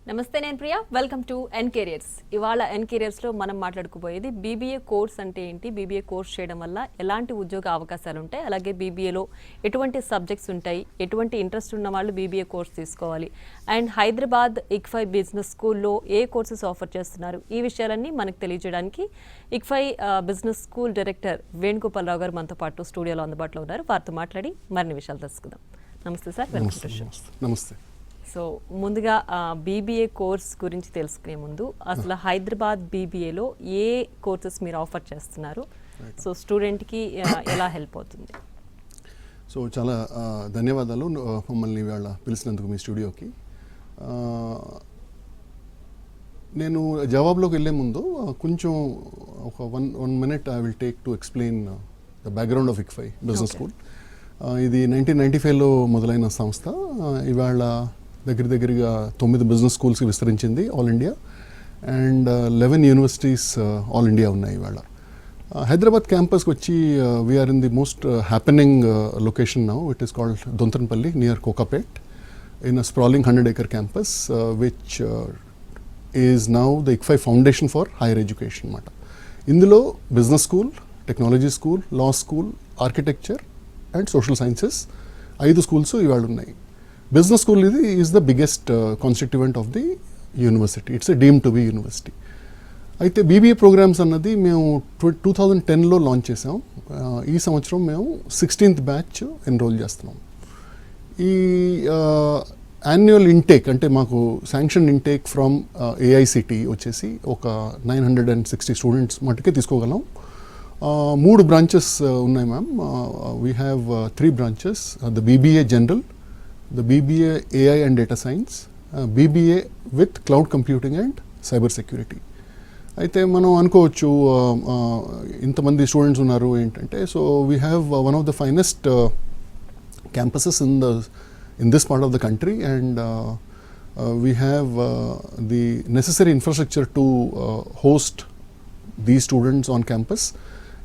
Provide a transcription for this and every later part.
నమస్తే నేను Priya welcome to N careers. ఇవాళ ఎన్ కెరియర్స్లో మనం మాట్లాడుకోబోయేది బీబీఏ కోర్స్ అంటే ఏంటి, బీబీఏ కోర్స్ చేయడం వల్ల ఎలాంటి ఉద్యోగ అవకాశాలు ఉంటాయి, అలాగే బీబీఏలో ఎటువంటి సబ్జెక్ట్స్ ఉంటాయి, ఎటువంటి ఇంట్రెస్ట్ ఉన్న వాళ్ళు బీబీఏ కోర్స్ తీసుకోవాలి, అండ్ హైదరాబాద్ ICFAI బిజినెస్ స్కూల్లో ఏ కోర్సెస్ ఆఫర్ చేస్తున్నారు, ఈ విషయాలన్నీ మనకు తెలియజేయడానికి ICFAI business school director Venugopal Rao garu మనతో పాటు స్టూడియోలో అందుబాటులో ఉన్నారు. వారితో మాట్లాడి మరిన్ని విషయాలు తెలుసుకుందాం. నమస్తే సార్. నమస్తే. సో ముందుగా బీబీఏ కోర్స్ గురించి తెలుసుకునే ముందు అసలు హైదరాబాద్ బీబీఏలో ఏ కోర్సెస్ మీరు ఆఫర్ చేస్తున్నారు, సో స్టూడెంట్కి ఎలా హెల్ప్ అవుతుంది? సో చాలా ధన్యవాదాలు మమ్మల్ని ఇవాళ పిలిచినందుకు మీ స్టూడియోకి. నేను జవాబులోకి వెళ్ళే ముందు కొంచెం ఒక one minute I will take to explain the background of ICFAI business school. ఇది 1995లో మొదలైన సంస్థ. ఇవాళ దగ్గరగా 9 బిజినెస్ స్కూల్స్కి విస్తరించింది all India, and 11 universities all India ఉన్నాయి ఇవాళ. హైదరాబాద్ క్యాంపస్కి వచ్చి we are in the most happening location now. It is called Donthanpally near Kokapet in a sprawling 100-acre campus which is now the ICFAI Foundation for Higher Education అన్నమాట. ఇందులో business school, technology school, law school, architecture and social sciences 5 schools ఇవాళ ఉన్నాయి. Business school ఇది is the biggest constituent of the university. It's a deemed to be university. అయితే BBA programmes అన్నది మేము 2010లో launch చేసాం. ఈ సంవత్సరం మేము 16th బ్యాచ్ ఎన్రోల్ చేస్తున్నాం. ఈ యాన్యువల్ ఇంటేక్ అంటే మాకు శాంక్షన్ ఇంటేక్ ఫ్రమ్ AICTE వచ్చేసి ఒక 960 స్టూడెంట్స్ మటుకే తీసుకోగలం. 3 బ్రాంచెస్ ఉన్నాయి ma'am. We have 3 branches: the BBA general, the BBA AI and Data Science, BBA with Cloud Computing and Cyber Security. అయితే మనం అనుకోవచ్చు ఇంతమంది స్టూడెంట్స్ ఉన్నారు ఏంటంటే, so we have one of the finest campuses in this part of the country, and we have the necessary infrastructure to host these students on campus.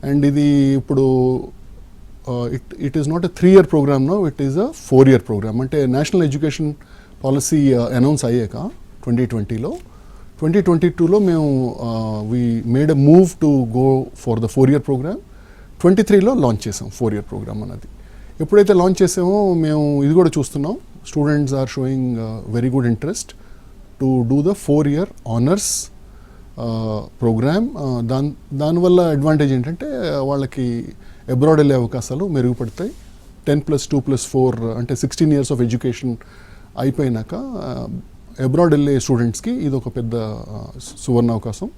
And ఇది ఇప్పుడు it is not a 3-year program now, it is a 4-year program. అంటే national education policy announce అయ్యాక 2020లో 2022లో మేము we made a move to go for the 4-year program. 23లో launch చేసాం 4-year program అన్నది. ఎప్పుడైతే launch చేసామో మేము ఇది కూడా చూస్తున్నాం, students are showing very good interest to do the 4-year honours programme. దానివల్ల అడ్వాంటేజ్ ఏంటంటే వాళ్ళకి అబ్రాడ్ వెళ్ళే అవకాశాలు మెరుగుపడతాయి. 10+2+4 అంటే 16 years ఆఫ్ ఎడ్యుకేషన్ అయిపోయినాక అబ్రాడ్ వెళ్ళే స్టూడెంట్స్కి ఇది ఒక పెద్ద సువర్ణ అవకాశం.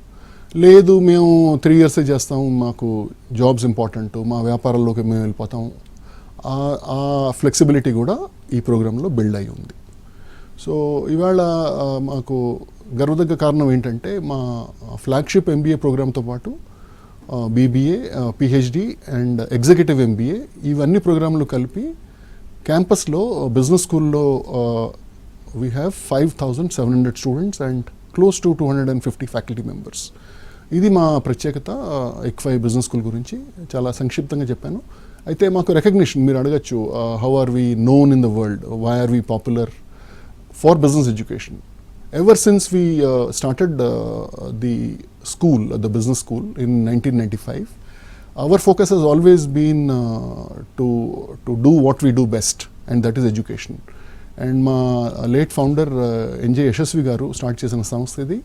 లేదు మేము 3 years చేస్తాం, మాకు జాబ్స్ ఇంపార్టెంట్, మా వ్యాపారాల్లోకి మేము వెళ్ళిపోతాం, ఆ ఫ్లెక్సిబిలిటీ కూడా ఈ ప్రోగ్రాంలో బిల్డ్ అయి ఉంది. సో ఇవాళ మాకు గర్వదగ్గ కారణం ఏంటంటే మా ఫ్లాగ్షిప్ MBA ప్రోగ్రాంతో పాటు BBA, PhD and executive MBA ఇవన్నీ ప్రోగ్రాంలు కలిపి క్యాంపస్లో బిజినెస్ స్కూల్లో we have 5,700 students and close to 250 faculty members. ఇది మా ప్రత్యేకత ICFAI బిజినెస్ స్కూల్ గురించి చాలా సంక్షిప్తంగా చెప్పాను. అయితే మాకు రికగ్నిషన్ మీరు అడగచ్చు, how are we known in the world, why are we popular for business education. Ever since we started the school, the business school in 1995, our focus has always been to do what we do best, and that is education. And my late founder NJ Yashasvi garu start chesina samstha idi.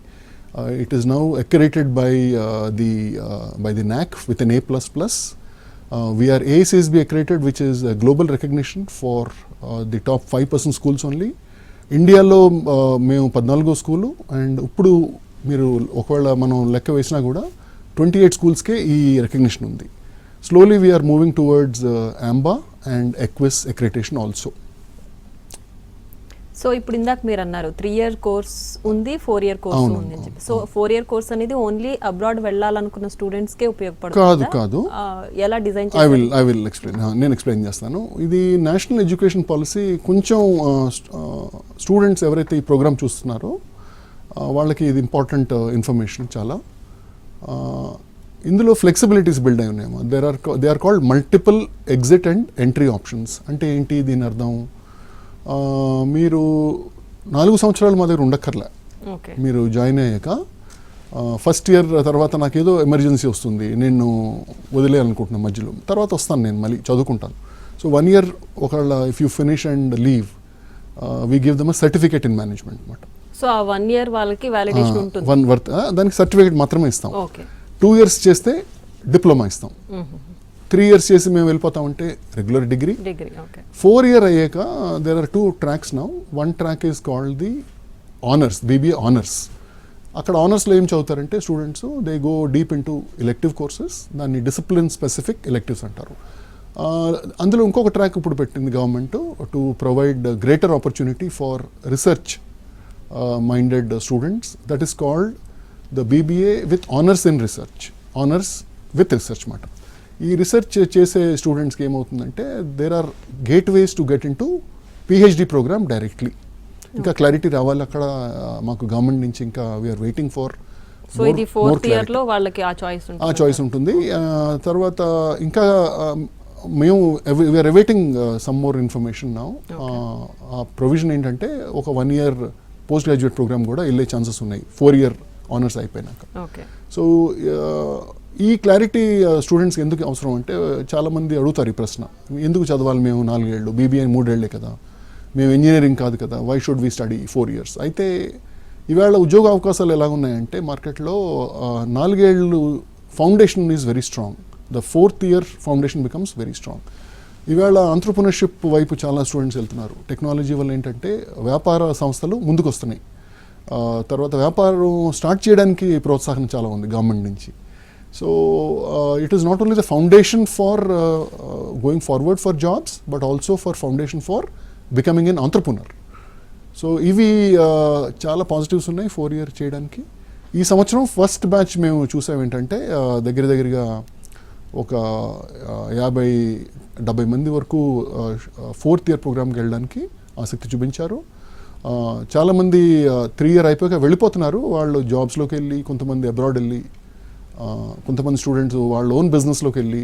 It is now accredited by the NAC with an A++. We are AICSB accredited, which is a global recognition for the top 5% schools only. ఇండియాలో మేము 14 school, and ఇప్పుడు మీరు ఒకవేళ మనం లెక్క వేసినా కూడా 28 స్కూల్స్కే ఈ రికగ్నిషన్ ఉంది. Slowly we're moving towards AMBA and EQUIS accreditation also. So ఇప్పుడు ఇందాక మీరు అన్నారు 3-year కోర్స్ ఉంది, 4-year కోర్స్ ఉంది అని చెప్పి. సో 4-year కోర్స్ అనేది ఓన్లీ అబ్రాడ్ వెళ్ళాలనుకున్న స్టూడెంట్స్కే ఉపయోగపడుతుంది? కాదు. ఎలా డిజైన్ చేస్తారు? I will explain. నేను ఎక్స్ప్లెయిన్ చేస్తాను. ఇది నేషనల్ ఎడ్యుకేషన్ పాలసీ. కొంచెం స్టూడెంట్స్ ఎవరైతే ఈ ప్రోగ్రామ్ చూస్తున్నారో వాళ్ళకి ఇది ఇంపార్టెంట్ ఇన్ఫర్మేషన్ చాలా. ఇందులో ఫ్లెక్సిబిలిటీస్ బిల్డ్ అయి ఉన్నాయేమో. They are called multiple exit and entry options. అంటే ఏంటి దీని అర్థం? మీరు 4 సంవత్సరాలు మా దగ్గర ఉండక్కర్లే. ఓకే. మీరు జాయిన్ అయ్యాక ఫస్ట్ ఇయర్ తర్వాత నాకేదో ఎమర్జెన్సీ వస్తుంది, నేను వదిలేయాలనుకుంటున్నాను మధ్యలో, తర్వాత వస్తాను నేను మళ్ళీ చదువుకుంటాను. సో 1 year ఒకవేళ if you finish and leave we give them a certificate in management అనమాట. సో ఆ 1 year వాళ్ళకి వ్యాలిడేషన్ ఉంటుంది. దానికి సర్టిఫికేట్ మాత్రమే ఇస్తాం. ఓకే. 2 years చేస్తే డిప్లొమా ఇస్తాం. 3 years చేసి మేము వెళ్ళిపోతామంటే రెగ్యులర్ డిగ్రీ. 4 year అయ్యాక there are 2 tracks now. 1 track is called the honours, BBA honours. అక్కడ ఆనర్స్లో ఏం చదువుతారంటే students they go deep into elective courses, దాన్ని డిసిప్లిన్ స్పెసిఫిక్ ఎలెక్టివ్స్ అంటారు. అందులో ఇంకొక ట్రాక్ ఇప్పుడు పెట్టింది government to provide greater opportunity for research minded students, that is called the BBA with honours in research, honours with research మాట. ఈ research చేసే స్టూడెంట్స్కి ఏమవుతుందంటే there are gateways to get into PhD programme డైరెక్ట్లీ. ఇంకా clarity రావాలి అక్కడ మాకు గవర్నమెంట్ నుంచి, ఇంకా వీఆర్ వెయిటింగ్ ఫర్. సో ఇది 4th year లో వాళ్ళకి ఆ చాయిస్ ఉంటుంది. తర్వాత ఇంకా మేము we're awaiting some more information now. ఆ ప్రొవిజన్ ఏంటంటే ఒక 1 year పోస్ట్ గ్రాడ్యుయేట్ ప్రోగ్రామ్ కూడా వెళ్ళే ఛాన్సెస్ ఉన్నాయి 4 year ఆనర్స్ అయిపోయినాక. సో ఈ క్లారిటీ స్టూడెంట్స్కి ఎందుకు అవసరం అంటే చాలామంది అడుగుతారు ఈ ప్రశ్న, ఎందుకు చదవాలి మేము 4 ఏళ్ళు, BBA 3 ఏళ్లే కదా, మేము ఇంజనీరింగ్ కాదు కదా, why should we study 4 years. అయితే ఇవాళ ఉద్యోగ అవకాశాలు ఎలా ఉన్నాయంటే మార్కెట్లో 4 ఏళ్ళు foundation is very strong, the 4th year foundation becomes very strong. ఇవాళ ఆంట్రప్రినర్షిప్ వైపు చాలా స్టూడెంట్స్ వెళ్తున్నారు. టెక్నాలజీ వల్ల ఏంటంటే వ్యాపార సంస్థలు ముందుకు వస్తున్నాయి. తర్వాత వ్యాపారం స్టార్ట్ చేయడానికి ప్రోత్సాహం చాలా ఉంది గవర్నమెంట్ నుంచి. So it is not only the foundation for going forward for jobs, but also for foundation for becoming an entrepreneur. So ఇవి చాలా పాజిటివ్స్ ఉన్నాయి 4 year చేయడానికి. ఈ సంవత్సరం ఫస్ట్ బ్యాచ్ మేము చూసాం ఏంటంటే దగ్గరగా ఒక 50-70 మంది వరకు 4th year ప్రోగ్రామ్కి వెళ్ళడానికి ఆసక్తి చూపించారు. చాలామంది 3 year అయిపోయాక వెళ్ళిపోతున్నారు, వాళ్ళు జాబ్స్లోకి వెళ్ళి, కొంతమంది అబ్రాడ్ వెళ్ళి, కొంతమంది స్టూడెంట్స్ వాళ్ళ ఓన్ బిజినెస్లోకి వెళ్ళి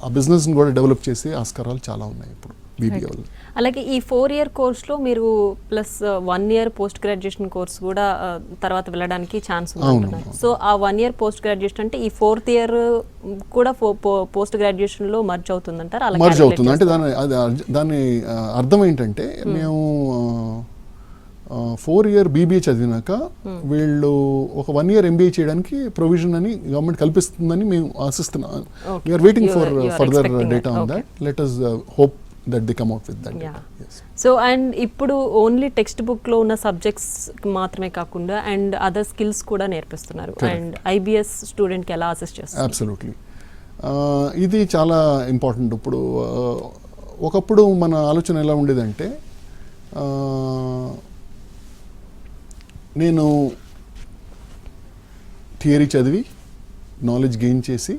ఆ బిజినెస్ని కూడా డెవలప్ చేసే ఆస్కారాలు చాలా ఉన్నాయి ఇప్పుడు BBA వల్ల. అలాగే ఈ 4 year కోర్స్లో మీరు plus 1 year post graduation course కూడా తర్వాత వెళ్ళడానికి ఛాన్స్ ఉంది. సో ఆ 1 year పోస్ట్ గ్రాడ్యుయేషన్ అంటే ఈ 4th year కూడా పోస్ట్ గ్రాడ్యుయేషన్లో మర్జ్ అవుతుందంటారు? అలా మర్జ్ అవుతుంది అంటే దాని అర్థం ఏంటంటే మేము 4 year BBA చదివినాక వీళ్ళు ఒక 1 year MBA చేయడానికి ప్రొవిజన్ అని గవర్నమెంట్ కల్పిస్తుందని మేము ఆశిస్తున్నాం. We're waiting for further data on that. Let us hope that they come out with that data. Yes. So and ఇప్పుడు ఓన్లీ టెక్స్ట్ బుక్లో ఉన్న సబ్జెక్ట్స్ మాత్రమే కాకుండా అండ్ అదర్ స్కిల్స్ కూడా నేర్పిస్తున్నారు. అండ్ IBS స్టూడెంట్కి ఎలా అసెస్ చేస్తారు? అబ్సల్యూట్లీ, ఇది చాలా ఇంపార్టెంట్. ఇప్పుడు ఒకప్పుడు మన ఆలోచన ఎలా ఉండేదంటే నేను థియరీ చదివి నాలెడ్జ్ గెయిన్ చేసి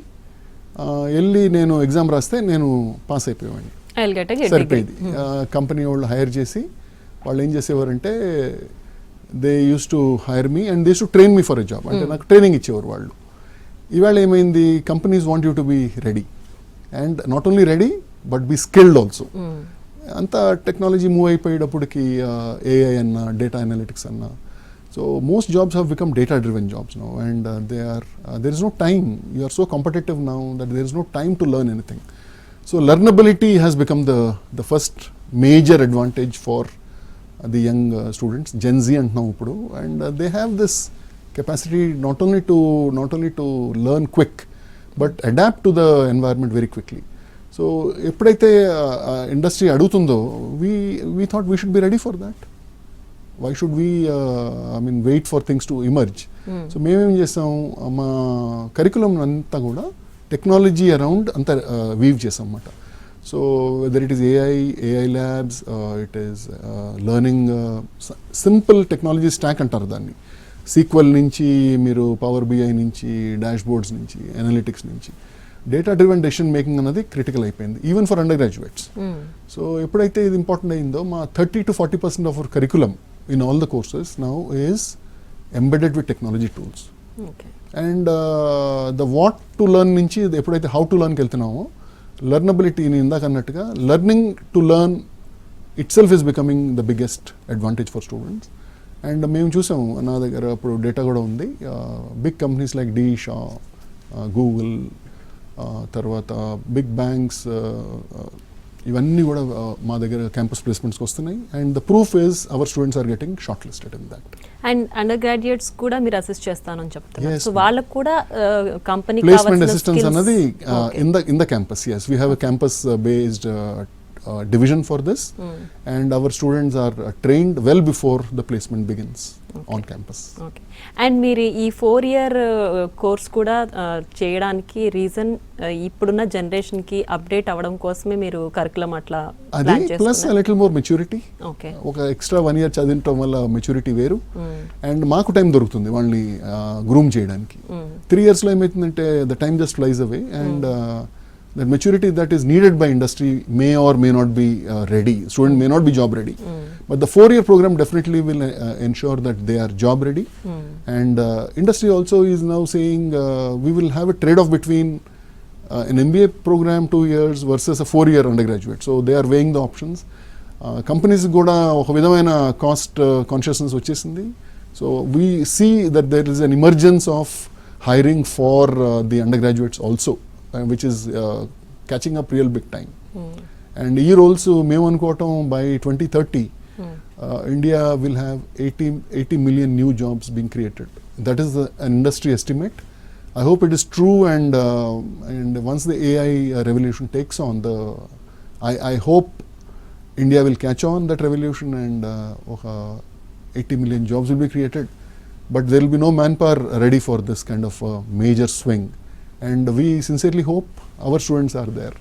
వెళ్ళి నేను ఎగ్జామ్ రాస్తే నేను పాస్ అయిపోయేవాడిని, సరిపోయింది. కంపెనీ వాళ్ళు హైర్ చేసి వాళ్ళు ఏం చేసేవారంటే they use to hire me and they use to train me for a job, అంటే నాకు ట్రైనింగ్ ఇచ్చేవారు వాళ్ళు. ఇవాళ ఏమైంది, companies want you to be ready and not only ready but be skilled also. అంతా టెక్నాలజీ మూవ్ అయిపోయేటప్పటికి AI అన్నా, data analytics అన్నా, so most jobs have become data driven jobs now, and there is no time. You are so competitive now that there is no time to learn anything. So learnability has become the first major advantage for the young students, Gen Z and now uppudu, and they have this capacity not only to learn quick but adapt to the environment very quickly. So eppudaithe industry adugutundo, we thought we should be ready for that. Why should we wait for things to emerge? So మేమేం చేస్తాం, మా curriculum అంతా కూడా technology around అంతా weave చేసాం అన్నమాట. So whether it is AI labs, it is learning simple technology stock అంటారు దాన్ని. SQL నుంచి మీరు Power BI నుంచి, డాష్ బోర్డ్స్ నుంచి, అనలిటిక్స్ నుంచి, డేటా డ్రివెన్ డెసిషన్ మేకింగ్ అన్నది క్రిటికల్ అయిపోయింది even for under graduates. So ఎప్పుడైతే ఇది ఇంపార్టెంట్ అయిందో మా 30-40% of our curriculum in all the courses now is embedded with technology tools. Okay. And the what to learn nunchi eppudaithe how to learn ki veltunamo, learnability ni indaka annatuga learning to learn itself is becoming the biggest advantage for students. And మేము చూసాము, నా దగ్గర ఇప్పుడు data కూడా ఉంది, big companies like షా, Google, తర్వాత big banks, ఇవన్నీ కూడా మా దగ్గర క్యాంపస్ ప్లేస్మెంట్స్కి వస్తున్నాయి. And the proof is our students are getting shortlisted in that. And undergraduates కూడా మీరు అసిస్ట్ చేస్తానని చెప్తున్నారు. సో వాళ్ళకు కూడా కంపెనీ ప్లేస్మెంట్ అసిస్టెన్స్ అన్నది in the campus. yes, we have a campus based division for this, and our students are trained well before the placement begins on campus. Okay. And మీరు ఈ 4-year course కూడా చేయడానికి reason ఇప్పుడున్న generation కి update అవ్వడం కోసమే మీరు curriculum అట్లా ప్లాన్ చేస్తున్నారు. Plus little more maturity. Okay, ఒక ఎక్స్ట్రా 1 year చదివటం వల్ల మెచ్యూరిటీ వేరు, అండ్ మాకు టైం దొరుకుతుంది వాళ్ళని గ్రూమ్ చేయడానికి. 3 years లో ఏమవుతుందంటే the time just flies away, and that maturity that is needed by industry may or may not be ready. Student may not be job ready, but the 4-year program definitely will ensure that they are job ready. And industry also is now saying we will have a trade off between an MBA program 2 years versus a 4-year undergraduate. So they are weighing the options. Companies kuda oka vidamaina cost consciousness vachesindi. So we see that there is an emergence of hiring for the undergraduates also, which is catching up real big time. And year also మేము అనుకోవటం by 2030 India will have 80 million new jobs being created. That is an industry estimate. I hope it is true, and once the AI revolution takes on, I hope India will catch on that revolution, and 80 million jobs will be created, but there will be no manpower ready for this kind of major swing. And we sincerely hope our students are there.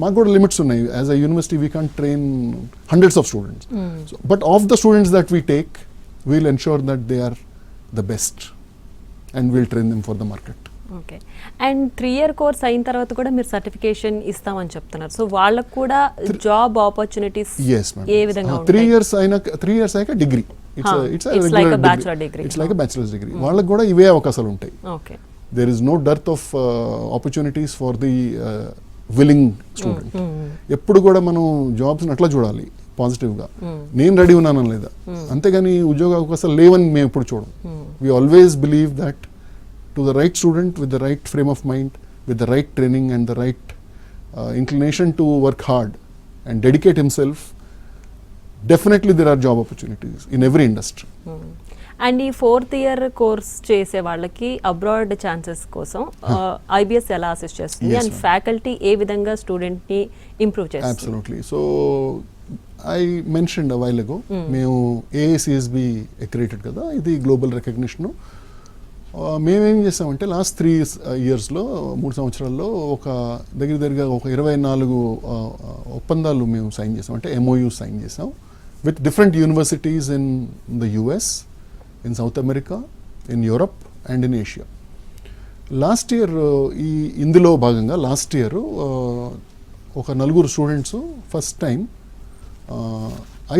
మాకు కూడా limits ఉన్నాయి. As a university we can't train hundreds of students, but of the students that we take we'll ensure that they are the best and we'll train them for the market. Okay. And 3-year course అయిన తర్వాత కూడా మీరు certification ఇస్తామని చెప్తున్నారు. So వాళ్ళకు కూడా job opportunities ఏ విధంగా ఉంటాయి? 3 years అయ్యాక degree, it's like a bachelor degree. It's like a bachelors degree. వాళ్ళకు కూడా ఇవే అవకాశాలు ఉంటాయి. Okay. There is no dearth of opportunities for the willing student. ఎప్పుడు కూడా మనం జాబ్స్ని అట్లా చూడాలి పాజిటివ్గా, నేను రెడీ ఉన్నాను లేదా, అంతేగాని ఉద్యోగ అవకాశాలు లేవని మేము ఎప్పుడు చూడం. We always believe that to the right student with the right frame of mind, with the right training and the right inclination to work hard and dedicate himself, definitely there are job opportunities in every industry. And ఈ 4th year course చేసే వాళ్ళకి abroad chances కోసం IBS ఎలా assist చేస్తుంది, and faculty ఏ విధంగా స్టూడెంట్ని improve చేస్తుంది? Absolutely. So I mentioned a while ago, మేము AACSB accredited కదా, ఇది గ్లోబల్ రికగ్నిషన్. మేమేం చేసామంటే లాస్ట్ 3 yearsలో 3 సంవత్సరాల్లో ఒక దగ్గరగా ఒక 24 ఒప్పందాలు మేము సైన్ చేసాం, అంటే MOU సైన్ చేసాం with different universities in the US, in South America, in Europe and in Asia. Last year ఇందులో భాగంగా లాస్ట్ ఇయర్ ఒక 4 students first time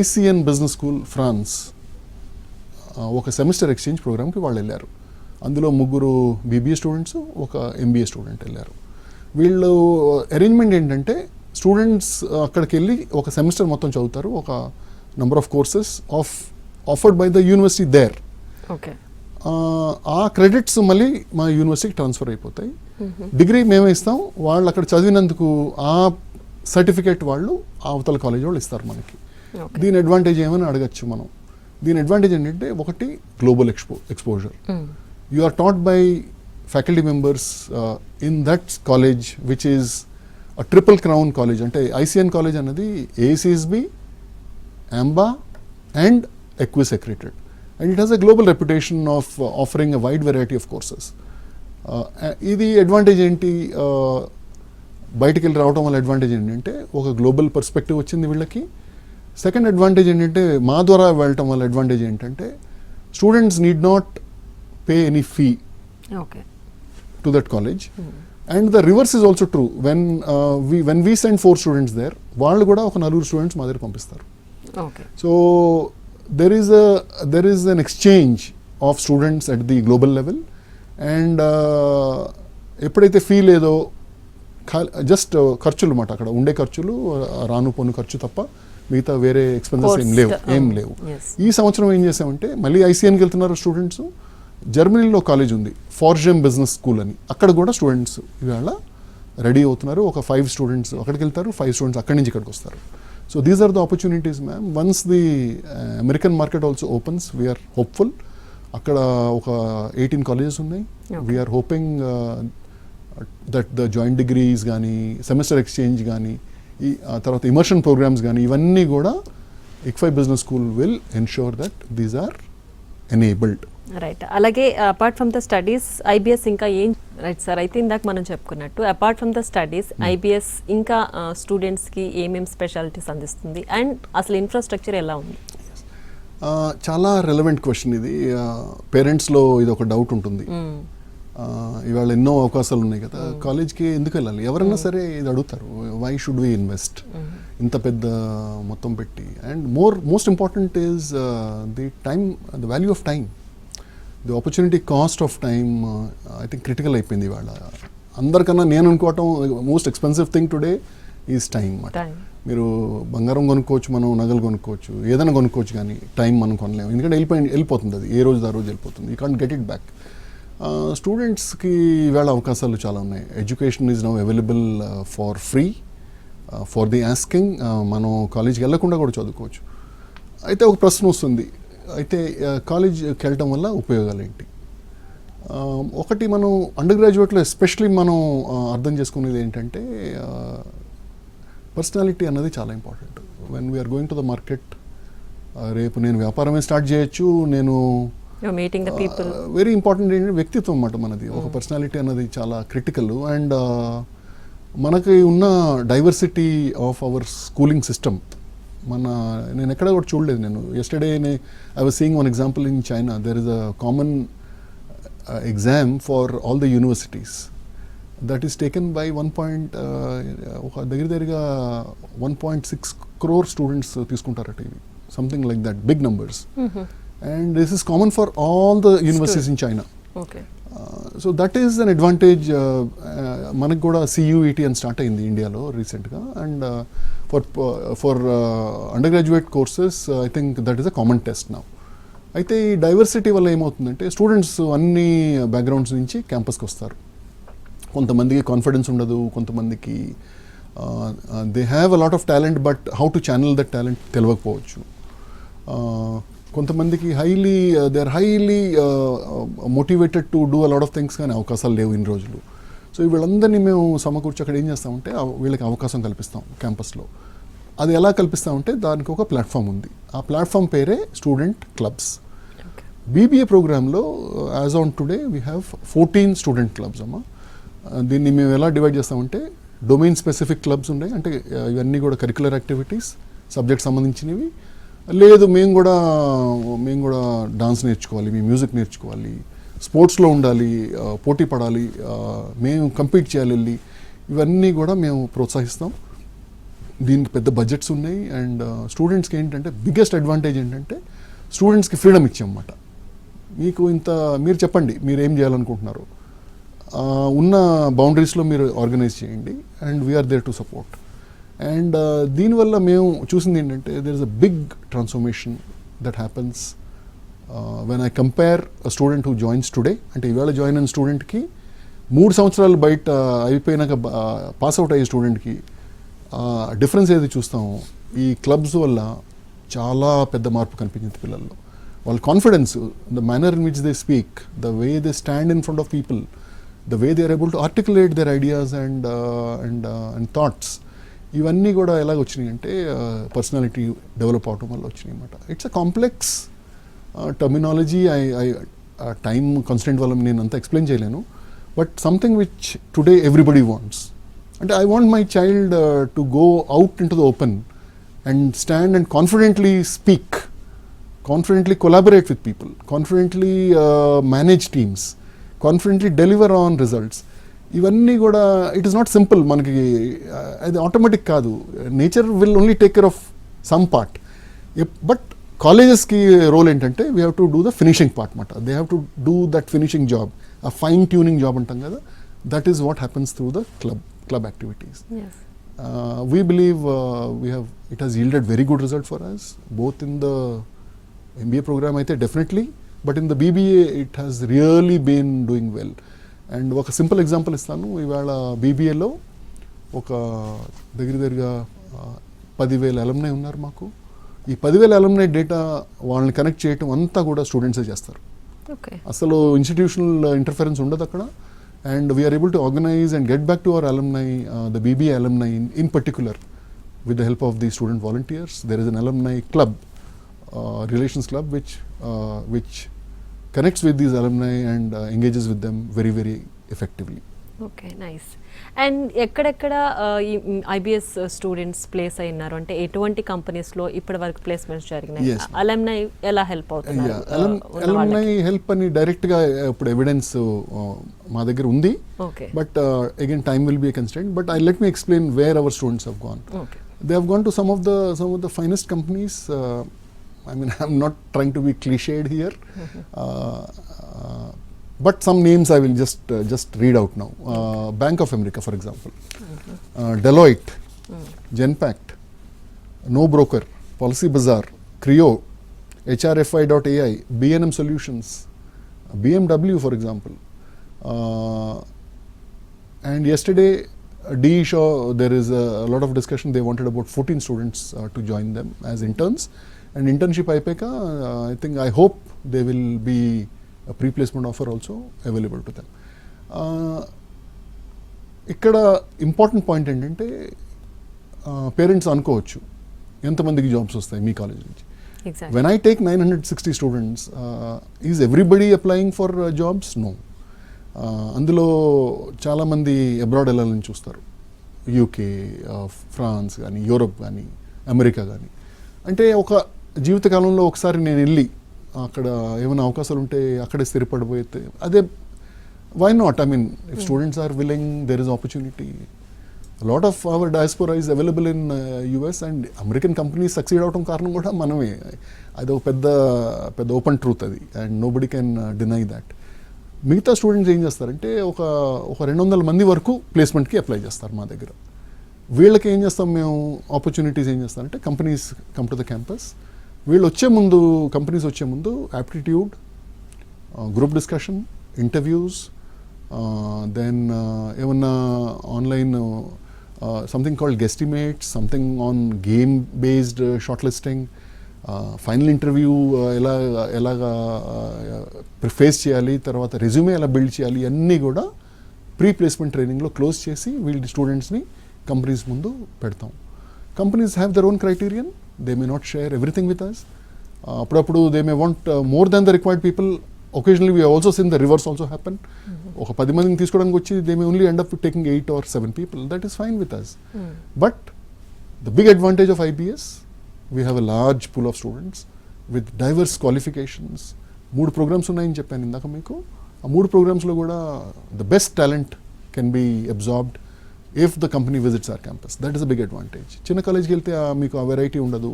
ICN business school France ఒక సెమిస్టర్ ఎక్స్చేంజ్ ప్రోగ్రామ్కి వాళ్ళు వెళ్ళారు. అందులో 3 BBA స్టూడెంట్స్, ఒక MBA స్టూడెంట్ వెళ్ళారు. వీళ్ళు అరేంజ్మెంట్ ఏంటంటే స్టూడెంట్స్ అక్కడికి వెళ్ళి ఒక సెమిస్టర్ మొత్తం చదువుతారు, ఒక number of courses offered by the university there. ఆ క్రెడిట్స్ మళ్ళీ మా యూనివర్సిటీకి ట్రాన్స్ఫర్ అయిపోతాయి. డిగ్రీ మేమే ఇస్తాం, వాళ్ళు అక్కడ చదివినందుకు ఆ సర్టిఫికేట్ వాళ్ళు అవతల కాలేజ్ వాళ్ళు ఇస్తారు మనకి. దీని అడ్వాంటేజ్ ఏమని అడగచ్చు మనం. దీని అడ్వాంటేజ్ ఏంటంటే ఒకటి global exposure. You are taught by faculty members in that college which is a triple crown college. అంటే ICN కాలేజ్ అన్నది AACSB, AMBA and EQUIS accredited. And it has a global reputation of offering a wide variety of courses. ఇది advantage ఏంటి, బయటికి వెళ్ళి రావడం వల్ల advantage ఏంటంటే ఒక గ్లోబల్ పర్స్పెక్టివ్ వచ్చింది వీళ్ళకి. సెకండ్ అడ్వాంటేజ్ ఏంటంటే మా ద్వారా వెళ్ళటం వల్ల అడ్వాంటేజ్ ఏంటంటే students need not pay any fee to that college. And the reverse is also true. When we send 4 students there, వాళ్ళు కూడా ఒక 4 స్టూడెంట్స్ మా దగ్గర పంపిస్తారు. So there is an exchange of students at the global level, and ఎప్పుడైతే fee లేదో just ఖర్చులు మాట, అక్కడ ఉండే ఖర్చులు రాను పోను ఖర్చు తప్ప మిగతా వేరే ఎక్స్పెన్సెస్ ఏం లేవు. yes. ఈ సంవత్సరం ఏం చేసామంటే మళ్ళీ ఐసీఎన్కి వెళ్తున్నారు స్టూడెంట్స్. జర్మనీలో కాలేజ్ ఉంది ఫార్జెమ్ బిజినెస్ స్కూల్ అని, అక్కడ కూడా స్టూడెంట్స్ ఇవాళ రెడీ అవుతున్నారు. ఒక 5 స్టూడెంట్స్ అక్కడికి వెళ్తారు, 5 స్టూడెంట్స్ అక్కడి నుంచి ఇక్కడికి వస్తారు. So these are the opportunities ma'am. Once the American market also opens, we are hopeful. అక్కడ ఒక 18 కాలేజెస్ ఉన్నాయి. We are hoping that the joint degrees కానీ, సెమిస్టర్ ఎక్స్చేంజ్ కానీ, ఈ తర్వాత ఇమర్షన్ ప్రోగ్రామ్స్ కానీ, ఇవన్నీ కూడా ICFAI business school will ensure that these are enabled. Right. అలాగే apart from the studies IBS ఇంకా ఏం, రైట్ సార్, అయితే ఇందాక మనం చెప్పుకున్నట్టు apart from the studies IBS ఇంకా స్టూడెంట్స్కి ఏమేమి స్పెషాలిటీస్ అందిస్తుంది అండ్ అసలు ఇన్ఫ్రాస్ట్రక్చర్ ఎలా ఉంది? చాలా రెలవెంట్ క్వశ్చన్ ఇది. పేరెంట్స్లో ఇది ఒక డౌట్ ఉంటుంది. ఇవాళ ఎన్నో అవకాశాలు ఉన్నాయి కదా, కాలేజ్కి ఎందుకు వెళ్ళాలి? ఎవరైనా సరే ఇది అడుగుతారు, వై షుడ్ వి ఇన్వెస్ట్ ఇంత పెద్ద మొత్తం పెట్టి? And most important is the time, the value of time, the opportunity cost of time. I think critical అయిపోయింది ఇవాళ అందరికన్నా. నేను అనుకోవటం most expensive thing today is time అన్నమాట. మీరు బంగారం కొనుక్కోవచ్చు, మనం నగలు కొనుక్కోవచ్చు, ఏదైనా కొనుక్కోవచ్చు, కానీ టైం మనం కొనలేము. ఎందుకంటే వెళ్ళిపోతుంది, అది ఏ రోజు ఆ రోజు వెళ్ళిపోతుంది. You can't get it back. స్టూడెంట్స్కి ఈవేళ అవకాశాలు చాలా ఉన్నాయి. Education is now available for free, for the asking. మనం కాలేజ్కి వెళ్ళకుండా కూడా చదువుకోవచ్చు. అయితే ఒక ప్రశ్న వస్తుంది, అయితే కాలేజ్కి వెళ్ళటం వల్ల ఉపయోగాలు ఏంటి? ఒకటి, మనం అండర్ గ్రాడ్యుయేట్లో ఎస్పెషలీ మనం అర్థం చేసుకునేది ఏంటంటే పర్సనాలిటీ అన్నది చాలా important. When we're going to the market, రేపు నేను వ్యాపారమే స్టార్ట్ చేయొచ్చు, నేను meeting the people, very important ఏంటంటే వ్యక్తిత్వం అన్నమాట మనది. ఒక పర్సనాలిటీ అన్నది చాలా క్రిటికల్. అండ్ మనకి ఉన్న diversity of our schooling system, నేను ఎక్కడ కూడా చూడలేదు. నేను yesterday I was seeing one example in China. There is a common exam for all the universities that is taken by ఒక దగ్గరగా 1.6 crore స్టూడెంట్స్ తీసుకుంటారట. ఇవి something like that, big numbers. And this is common for all the universities in China. Okay. So that is an advantage. మనకు కూడా CUET అని start అయింది ఇండియాలో రీసెంట్గా. And for under graduate courses I think that is a common test now. అయితే ఈ diversity వల్ల ఏమవుతుందంటే స్టూడెంట్స్ అన్ని బ్యాక్గ్రౌండ్స్ నుంచి క్యాంపస్కి వస్తారు. కొంతమందికి కాన్ఫిడెన్స్ ఉండదు, కొంతమందికి they have a lot of talent, but how to channel that talent తెలియకపోవచ్చు. కొంతమందికి they are highly motivated to do a lot of things, కానీ అవకాశాలు లేవు ఇన్ని రోజులు. సో వీళ్ళందరినీ మేము సమకూర్చి అక్కడ ఏం చేస్తామంటే వీళ్ళకి అవకాశం కల్పిస్తాం క్యాంపస్లో. అది ఎలా కల్పిస్తామంటే దానికి ఒక ప్లాట్ఫామ్ ఉంది. ఆ ప్లాట్ఫామ్ పేరే స్టూడెంట్ క్లబ్స్. BBA ప్రోగ్రాంలో as on today we have 14 student clubs అమ్మా. దీన్ని మేము ఎలా డివైడ్ చేస్తామంటే డొమైన్ స్పెసిఫిక్ క్లబ్స్ ఉన్నాయి, అంటే ఇవన్నీ కూడా కరిక్యులర్ యాక్టివిటీస్, సబ్జెక్ట్ సంబంధించినవి. లేదు మేము కూడా డాన్స్ నేర్చుకోవాలి, మేము మ్యూజిక్ నేర్చుకోవాలి, స్పోర్ట్స్లో ఉండాలి, పోటీ పడాలి, మేము కంపీట్ చేయాలి వెళ్ళి, ఇవన్నీ కూడా మేము ప్రోత్సహిస్తాం. దీనికి పెద్ద బడ్జెట్స్ ఉన్నాయి. అండ్ స్టూడెంట్స్కి ఏంటంటే బిగ్గెస్ట్ అడ్వాంటేజ్ ఏంటంటే స్టూడెంట్స్కి ఫ్రీడమ్ ఇచ్చామన్నమాట. మీరు చెప్పండి మీరు ఏం చేయాలనుకుంటున్నారు, ఉన్న బౌండరీస్లో మీరు ఆర్గనైజ్ చేయండి, and we are there to support. And దీనివల్ల మేము చూసింది ఏంటంటే there is a big transformation that happens when I compare a student who joins today. అంటే ఈవేళ జాయిన్ అయిన స్టూడెంట్కి 3 సంవత్సరాలు బయట అయిపోయినాక పాస్అవుట్ అయ్యే స్టూడెంట్కి డిఫరెన్స్ ఏది చూస్తామో ఈ క్లబ్స్ వల్ల చాలా పెద్ద మార్పు కనిపించింది పిల్లల్లో. వాళ్ళ confidence, the manner in which they speak, the way they stand in front of people, the way they are able to articulate their ideas and thoughts, ఇవన్నీ కూడా ఎలాగ వచ్చినాయి అంటే పర్సనాలిటీ డెవలప్ అవటం వల్ల వచ్చినాయి అన్నమాట. It's a complex terminology. Time constraint వల్ల నేను అంతా ఎక్స్ప్లెయిన్ చేయలేను, but something which today everybody wants. అంటే I want my child to go out into the open and stand and confidently speak, confidently collaborate with people, confidently manage teams, confidently deliver on results. ఇవన్నీ కూడా it is not simple. మనకి అది automatic కాదు. Nature will only take care of some part. But కాలేజెస్కి role ఏంటంటే we have to do the finishing part అన్నమాట. They have to do that finishing job, ఆ fine tuning job అంటాం కదా. That is what happens through the club activities. We believe it has yielded very good result for us, both in the MBA program అయితే definitely, but in the BBA it has really been doing well. And ఒక simple example ఇస్తాను. ఇవాళ BBAలో ఒక దగ్గరగా 10,000 alumni ఉన్నారు మాకు. ఈ 10,000 alumni data వాళ్ళని కనెక్ట్ చేయటం అంతా కూడా స్టూడెంట్సే చేస్తారు. అసలు ఇన్స్టిట్యూషనల్ ఇంటర్ఫరెన్స్ ఉండదు అక్కడ. And we are able to organize and get back to our alumni, the BBA alumni in particular, with the help of the student volunteers. There is an alumni club, relations club, which connects with these alumni and engages with them very, very effectively. Okay, nice. And ఎక్కడెక్కడ ఈ IBS students place అయినారు, అంటే ఎటువంటి కంపెనీస్లో ఇప్పటి వరకు placements జరిగినాయి? Alumni ఎలా హెల్ప్ అవుతున్నారు? అలమ్నై హెల్ప్ అని డైరెక్ట్గా ఇప్పుడు ఎవిడెన్స్ మా దగ్గర ఉంది, but again time will be a constraint. But let me explain wear our students have gone. They have gone to some of the finest companies. I mean, I'm not trying to be cliched here. But some names I will just read out now. Bank of America, for example. Deloitte, Genpact, No Broker, Policy Bazaar, Creo, HRFI.ai, B&M Solutions, BMW, for example. And yesterday, DE Shaw, there is a lot of discussion. They wanted about 14 students to join them as interns. And internship IPECA, I hope they will be a pre-placement offer also available to them. ఇక్కడ important point ఏంటంటే parents అనుకోవచ్చు ఎంతమందికి jobs వస్తాయి మీ college నుంచి. When I take 960 students, is everybody applying for jobs? No. అందులో చాలామంది abroad వెళ్ళాలని చూస్తారు, యూకే, ఫ్రాన్స్ కానీ, యూరోప్ కానీ, అమెరికా కానీ. అంటే ఒక జీవితకాలంలో ఒకసారి నేను వెళ్ళి అక్కడ ఏమైనా అవకాశాలు ఉంటే అక్కడే స్థిరపడిపోతే అదే, why not? I mean, if students are willing, there is opportunity. Lot of our diaspora is available in US, and American companies succeed అవడం కారణం కూడా మనమే. అది ఒక పెద్ద ఓపెన్ ట్రూత్ అది, and nobody can deny that. మిగతా students ఏం చేస్తారంటే ఒక 200 మంది వరకు ప్లేస్మెంట్కి అప్లై చేస్తారు మా దగ్గర. వీళ్ళకి ఏం చేస్తాం మేము, ఆపర్చునిటీస్ ఏం చేస్తారంటే companies come to the campus. వీళ్ళు కంపెనీస్ వచ్చే ముందు aptitude, group discussion, interviews, then ఏమన్నా online something called guesstimates, something on game based shortlisting, final interview ఎలాగా ఫేస్ చేయాలి, తర్వాత రెజ్యూమే ఎలా బిల్డ్ చేయాలి, అన్నీ కూడా ప్రీ ప్లేస్మెంట్ ట్రైనింగ్లో క్లోజ్ చేసి వీళ్ళ స్టూడెంట్స్ని కంపెనీస్ ముందు పెడతాం. Companies have their own criterion. They may not share everything with us. Appudu they may want more than the required people. Occasionally we have also seen the reverse also happen. Oka 10 mandini teesukodaniki vachi they may only end up taking 8 or 7 people. That is fine with us. But the big advantage of IBS, we have a large pool of students with diverse qualifications. 3 programs unnayani cheppanu indaka meeku. Aa 3 programs lo kuda the best talent can be absorbed if the company visits our campus. That is a big advantage. చిన్న కాలేజ్కి వెళ్తే మీకు ఆ variety ఉండదు,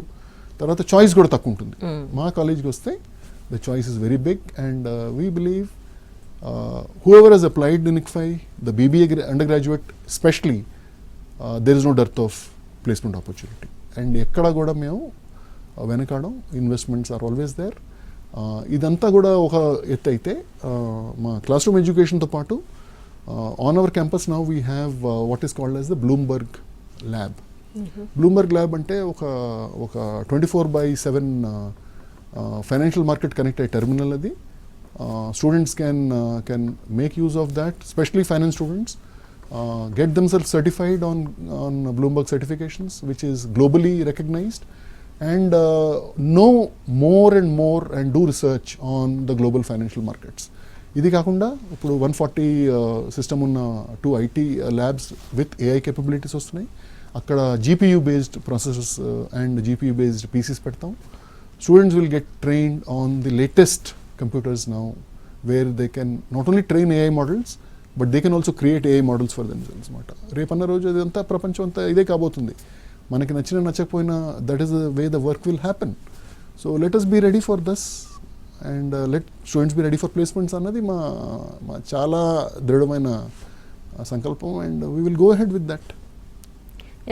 తర్వాత choice కూడా తక్కువ ఉంటుంది. మా కాలేజ్కి వస్తే the choice is very big, and we believe whoever has applied in ICFAI, the BBA undergraduate especially, there is no dearth of placement opportunity. And ఎక్కడ కూడా మేము వెనకాడం, ఇన్వెస్ట్మెంట్స్ ఆర్ ఆల్వేస్ దేర్. ఇదంతా కూడా ఒక ఎత్తు అయితే, మా క్లాస్ రూమ్ ఎడ్యుకేషన్తో పాటు on our campus now we have what is called as the Bloomberg Lab. Bloomberg Lab ante oka 24/7 financial market connected terminal adi. Students can make use of that, especially finance students, get themselves certified on Bloomberg certifications, which is globally recognized, and know more and more and do research on the global financial markets. ఇది కాకుండా ఇప్పుడు 140 system ఉన్న 2 IT labs with AI capabilities వస్తున్నాయి. అక్కడ GPU based processors and GPU based PCs పెడతాం. Students will get trained on the latest computers now, where they can not only train AI models, but they can also create AI models for themselves అనమాట. రేపన్న రోజు అదంతా ప్రపంచం అంతా ఇదే కాబోతుంది. మనకి నచ్చకపోయినా that is the way the work will happen. So let us be ready for this. And let students be ready for placements అన్నది మా చాలా దృఢమైన సంకల్పం, and we will go ahead with that.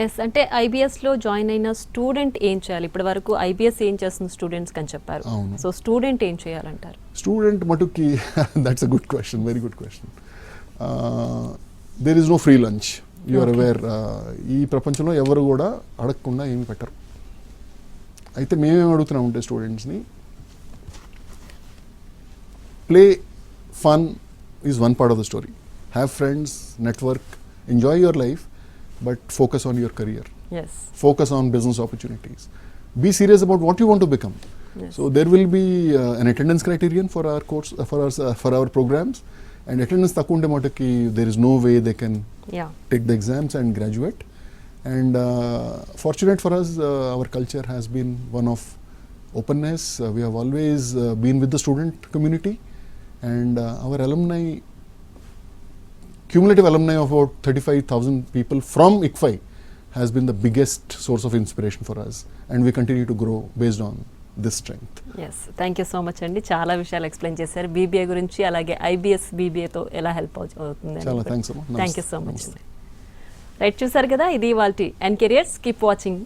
Yes, అంటే ఐబిఎస్లో జాయిన్ అయిన student ఏం చేయాలి? ఇప్పటి వరకు ఐబిఎస్ ఏం చేస్తుంది స్టూడెంట్స్ అని చెప్పారు. అవును. సో స్టూడెంట్ ఏం చేయాలంటారు? స్టూడెంట్ మటుకి that's a good question, very good question. There is no free lunch, you are aware. ఈ ప్రపంచంలో ఎవరు కూడా అడగకుండా ఏమి పెట్టరు. అయితే మేమేం అడుగుతున్నాం అంటే స్టూడెంట్స్ని, play, fun is one part of the story. Have friends, network, enjoy your life, but focus on your career. Yes. Focus on business opportunities. Be serious about what you want to become. Yes. So there will be an attendance criterion for our course, for our programs, and attendance takunde mataki there is no way they can take the exams and graduate. And fortunate for us, our culture has been one of openness. We have always been with the student community, and our alumni, cumulative alumni of about 35,000 people from ICFAI has been the biggest source of inspiration for us, and we continue to grow based on this strength. Yes, thank you so much అండి. చాలా విషయాలు explain చేశారు BBA గురించి, అలాగే IBS బీబీఏతో ఎలా help అవుతుంది. చాలా thanks అమ్మా. థ్యాంక్ యూ సో మచ్ అండి. రైట్, చూసారు కదా, ఇది వాళ్ళ ఎన్ కెరియర్స్. Keep watching.